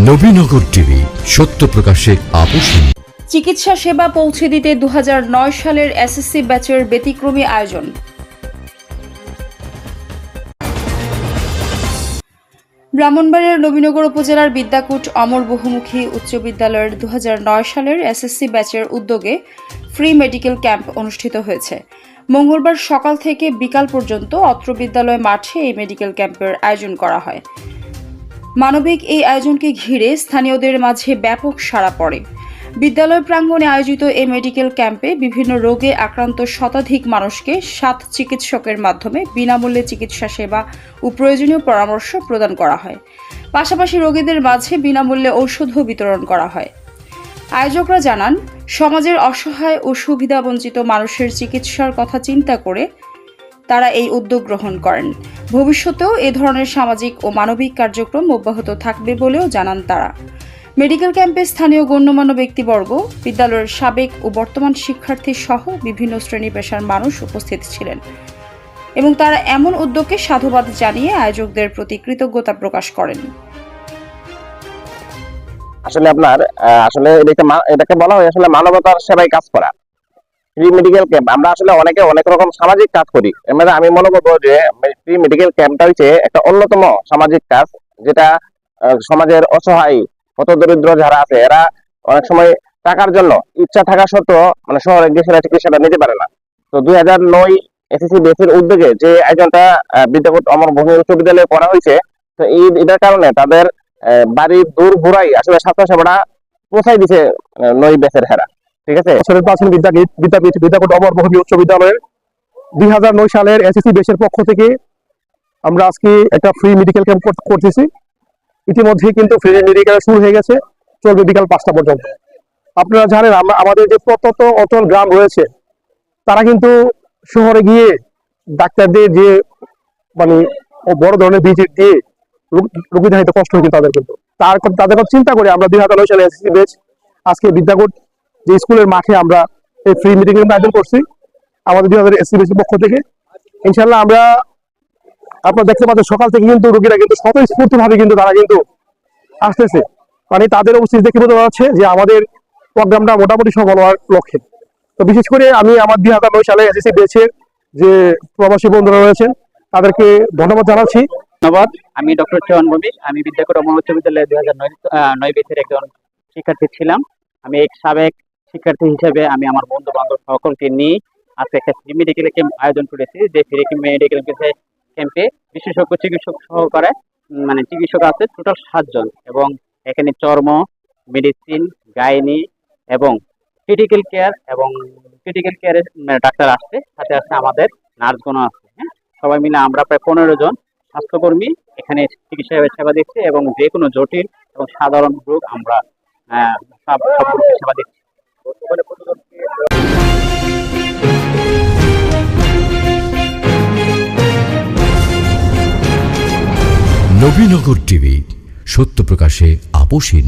Nabinagar TV, সত্য প্রকাশে আপোষহীন। চিকিৎসা সেবা পৌঁছে দিতে 2009 সালের এসএসসি ব্যাচের ব্যতিক্রমী আয়োজন। ব্রাহ্মণবাড়িয়ার নবীনগর উপজেলার বিদ্যাকূট অমর বহুমুখী উচ্চ বিদ্যালয়ের 2009 সালের এসএসসি ব্যাচের উদ্যোগে ফ্রি মেডিকেল ক্যাম্প অনুষ্ঠিত হয়েছে। মঙ্গলবার সকাল থেকে বিকাল পর্যন্ত অত্র বিদ্যালয় মাঠে এই মেডিকেল ক্যাম্পের আয়োজন করা হয়। মানবিক এই আয়োজনকে ঘিরে স্থানীয়দের মাঝে ব্যাপক সাড়া পড়ে। বিদ্যালয় প্রাঙ্গণে আয়োজিত এই মেডিকেল ক্যাম্পে বিভিন্ন রোগে আক্রান্ত শতাধিক মানুষকে 7 চিকিৎসকের মাধ্যমে বিনামূল্যে চিকিৎসা সেবা ও প্রয়োজনীয় পরামর্শ প্রদান করা হয়। পাশাপাশি রোগীদের মাঝে বিনামূল্যে ঔষধও বিতরণ করা হয়। আয়োজকরা জানান, সমাজের অসহায় ও সুবিধাবঞ্চিত মানুষের চিকিৎসার কথা চিন্তা করে তারা এই উদ্যোগ গ্রহণ করেন। ভবিষ্যতেও এ ধরনের সামাজিক ও মানবিক কার্যক্রম অব্যাহত থাকবে বলেও জানান তারা। মেডিকেল ক্যাম্পে স্থানীয় গণ্যমান্য ব্যক্তিবর্গ, বিদ্যালয়ের সাবেক ও বর্তমান শিক্ষার্থী সহ বিভিন্ন শ্রেণী পেশার মানুষ উপস্থিত ছিলেন এবং তারা এমন উদ্যোগকে সাধুবাদ জানিয়ে আয়োজকদের প্রতি কৃতজ্ঞতা প্রকাশ করেন। আসলে আপনার এটাকে বলা হয় আসলে মানবতার সেবায় কাজ করা। ফ্রি মেডিকেল ক্যাম্প আমরা আসলে অনেকে অনেক রকম সামাজিক কাজ করি। মানে আমি মনে করবো যে ফ্রি মেডিকেল ক্যাম্পটা হচ্ছে একটা অন্যতম সামাজিক কাজ, যেটা সমাজের অসহায় হতদরিদ্র যারা আছে এরা অনেক সময় টাকার জন্য ইচ্ছা থাকা সত্ত্বেও মানে শহরে গিয়ে সেটা চিকিৎসাটা নিতে পারে না। তো 2009 এসএসসি বেসের উদ্যোগে যে আয়োজনটা বিদ্যাকূট অমর বহুমুখী উচ্চ বিদ্যালয়ে করা হয়েছে, তো এটার কারণে তাদের বাড়ির দূর ঘুরাই আসলে স্বাস্থ্য সেবাটা পৌঁছাই দিছে 9 বেসের হেরা। ঠিক আছে, প্রাচীন বিদ্যাপীঠ বিদ্যাকূট অমর বহুমুখী উচ্চ বিদ্যালয়ের 2009 সালের এসএসসি বেসের পক্ষ থেকে আমরা আজকে একটা ফ্রি মেডিকেল ক্যাম্প করতেছি। ইতিমধ্যে কিন্তু ফ্রি মেডিকেল শুরু হয়ে গেছে, চলবে বিকাল 5টা পর্যন্ত। আপনারা জানেন আমাদের যে প্রত্যন্ত অঞ্চল গ্রাম রয়েছে তারা কিন্তু শহরে গিয়ে ডাক্তারদের যে মানে বড় ধরনের ভিজিট দিয়ে রোগী দেখাইতে কষ্ট হয়েছে তাদের, কিন্তু তাদের কথা চিন্তা করে আমরা 2009 সালে এসএসসি বেচ আজকে বিদ্যাকূট যে স্কুলের মাঠে আমরা এই ফ্রি মেডিকেল ক্যাম্প আয়োজন করছি আমাদের 2000 এসএসসি বেচের পক্ষ থেকে। ইনশাল্লাহ আমরা আপনারা দেখতে পাচ্ছেন সকাল থেকে কিন্তু রোগীরা কিন্তু স্বতঃস্ফূর্ত ভাবে কিন্তু তারা কিন্তু আসতেছে। মানে তাদের উপস্থিতি দেখে বোঝা যাচ্ছে যে আমাদের প্রোগ্রামটা মোটামুটি সফল হওয়ার লক্ষ্যে। তো বিশেষ করে আমি আমার 2009 সালে এসএসসি বেচের যে প্রবাসী বন্ধুরা রয়েছেন তাদেরকে ধন্যবাদ জানাচ্ছি। ধন্যবাদ। আমি ডক্টর চয়ন ভৌমিক, আমি বিদ্যাকূট অমর উচ্চ বিদ্যালয়ে 2009 বেচের একজন শিক্ষার্থী ছিলাম। আমি এক সাবেক শিক্ষার্থী হিসেবে আমি আমার বন্ধু বান্ধব সকলকে নিয়ে আজকে একটা ফ্রি মেডিকেল ক্যাম্প আয়োজন করেছি। যে ফ্রি মেডিকেল ক্যাম্পে বিশেষজ্ঞ চিকিৎসক সহকারে মানে চিকিৎসক আছে টোটাল 7 জন, এবং এখানে চর্ম, মেডিসিন, গাইনি এবং ক্রিটিক্যাল কেয়ারের ডাক্তার আসছে, সাথে আছে আমাদের নার্সগণ আছে। হ্যাঁ, সবাই মিলে আমরা প্রায় 15 জন স্বাস্থ্যকর্মী এখানে চিকিৎসা সেবা দিচ্ছি এবং যে কোনো জটিল এবং সাধারণ রোগ আমরা সব সেবা দিচ্ছি। নবীনগর টিভি, সত্য প্রকাশে আপোষহীন।